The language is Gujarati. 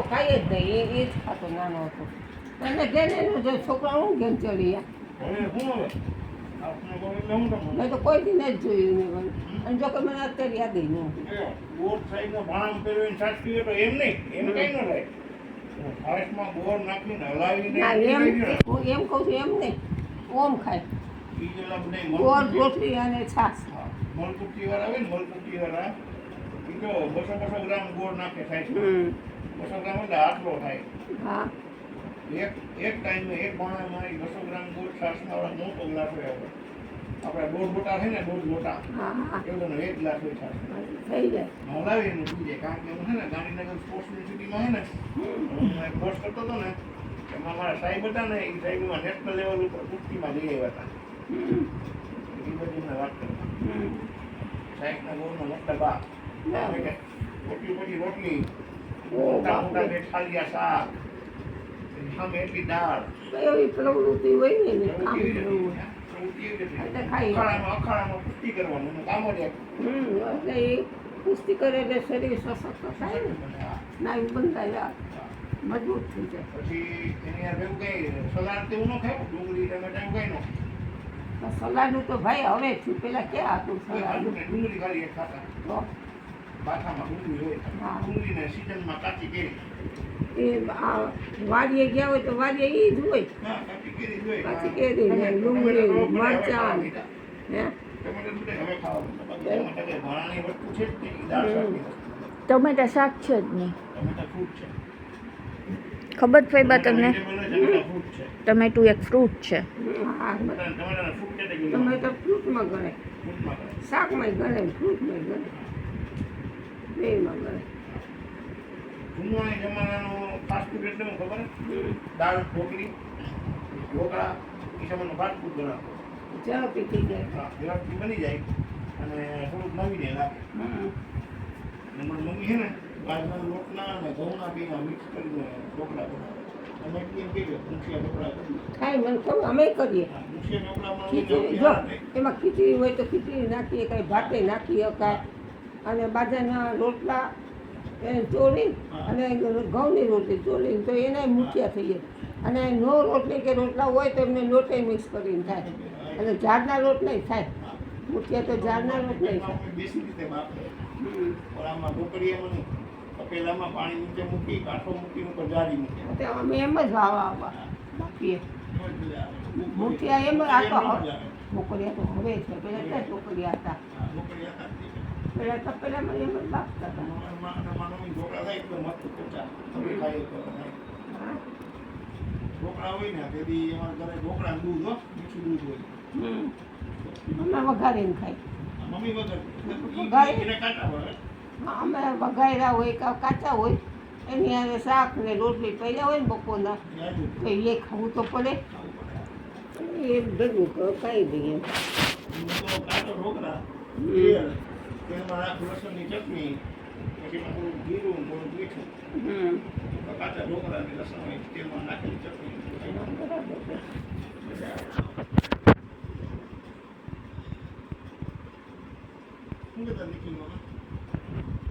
ખાઈ જ નહીં એ જ ખાતો નાનો હતો એને ઘેર એનો જો છોકરા હું ઘેર ચડી મેં તો કોઈ દી નથી જોયું નહીં અને જો કે મને અત્યારે યાદ ન ગોળ સાઈડનો ભાણ પહેરવીને સાચવી તો એમ નહીં એમ કઈ ન થાય છાશમાં ગોળ નાખીને હલાવીને હું એમ કહું છું એમ નહીં ઓમ ખાય ગોળ રોટલી અને છાશ મલકુટી વાળા આવે ને મલકુટી વાળા એ તો 200 ગ્રામ ગોળ નાખે થાય છે 200 ગ્રામ એટલે આટલો થાય હા એક ટાઈમે એક ભાણામાં 200 ગ્રામ ગોળ છાશમાં વાળા મોટો ગ્લાસ હોય આપણે 1.5 લોટા છે ને 1.5 લોટા એવડોનો એક ગ્લાસ હોય છાશ થઈ જાય હલાવીને પી જાય કારણ કે હું છે ને ગાંધીનગર સ્પોર્ટ્સ યુનિવર્સિટીમાં છે ને હું એક કોર્સ કરતો હતો ને એમાં મારા સાહેબ હતા ને એ સાહેબમાં નેશનલ લેવલ ઉપર કુસ્તીમાં જઈ આવ્યા હતા એ બધી મેં વાત કરી સાહેબના ગોળનો મોટા બા રોટલી મોટા મોટા બેઠાલિયા શાક સામે એટલી દાળ એવી પ્રવૃત્તિ હોય ને કામ કરવું અખાડામાં કુસ્તી કરવાનું કામ જ એટલે એ કુસ્તી કરે એટલે શરીર સશક્ત થાય ને નાઈ બંધાય મજબૂત થઈ જાય પછી એની યાર એવું કઈ સલાડ તેવું ન ખાય ડુંગળી ટમેટા એવું કઈ ન સલાડનું તો ભાઈ હવે થયું પેલા ક્યાં હતું સલાડ ડુંગળી ખાલી એક ખાતા તો બાથામાં ડુંગળી હોય ડુંગળીને સિઝનમાં કાચી કેરી એ વાડીએ ગયા હોય તો વાડીએ એ જ હોય કાચી કેરી ને ડુંગળી મરચાં હે ટમેટા શાક છે જ નહીં ખબર છે બા તમને ટમેટું એક ફ્રૂટ છે ટમેટા ફ્રૂટમાં ગણે શાકમાં ગણે ફ્રૂટમાં ગણે બેમાં ગણે જૂના જમાનાનો ફાસ્ટ ફૂડ એટલે ખબર દાળ ઢોકળી ઢોકળા એ સમયનો ફાસ્ટ ફૂડ બનાવતો ઝડપી થઈ જાય ઝડપથી બની જાય અને થોડુંક નવીને લાગે અને મારી મમ્મી છે ને બાજરના લોટના અને ઘઉંના બેમાં મિક્સ કરીને ઢોકળા બનાવે અમે એમ કહીએ મૂઠિયા ઢોકળા કરીએ ખાઈ મને ખબર અમે કરીએ મૂઠિયા ઢોકળામાં ખીચડી જો એમાં ખીચડી હોય તો ખીચડી નાખીએ કાંઈ ભાતે નાખીએ કાંઈ અને બાજરાના રોટલા એને ચોળી અને ઘઉંની રોટલી ચોળીને તો એના મૂઠિયા થઈ જાય અને નો રોટલી કે રોટલા હોય તો એમને લોટે મિક્સ કરીને થાય અને ઝાડના રોટ નહીં થાય મૂઠિયા તો ઝાડના રોટ નહીં થાય બેસી રીતે બાપે ઓલામાં ઢોકળીયામાં નહીં તપેલામાં પાણી નીચે મૂકી કાંઠો મૂકીને ઉપર જાળી મૂકે અમે એમ જ વાવા બાપીએ મૂઠિયા એમ જ આ તો ઢોકળિયા તો હવે છે પેલા ક્યાં ઢોકળિયા હતા પેલા તપેલામાં એમ જ બાફતા હતા ઢોકળા થાય એકદમ મસ્ત પોચા તમે ખાઈ ઢોકળા હોય ને તેથી અમારા ઘરે ઢોકળા દૂધ હો મીઠું દૂધ હોય અમે વઘારીને ખાઈ મમ્મી વગર એને કાંટા હોય અમે વઘાર્યા હોય કાચા હોય એની હારે શાક ને રોટલી પહેલા હોય ને બપોરના તો એ ખાવું તો પડે એ ભેગું ખાઈ દઈએ કાચો ઢોકળા તેમાં નાખું લસણની ચટણી પછી થોડું જીરું થોડું મીઠું કાચા ઢોકળાની લસણ તેલમાં નાખેલી ચટણી શું કહેતા નીકળી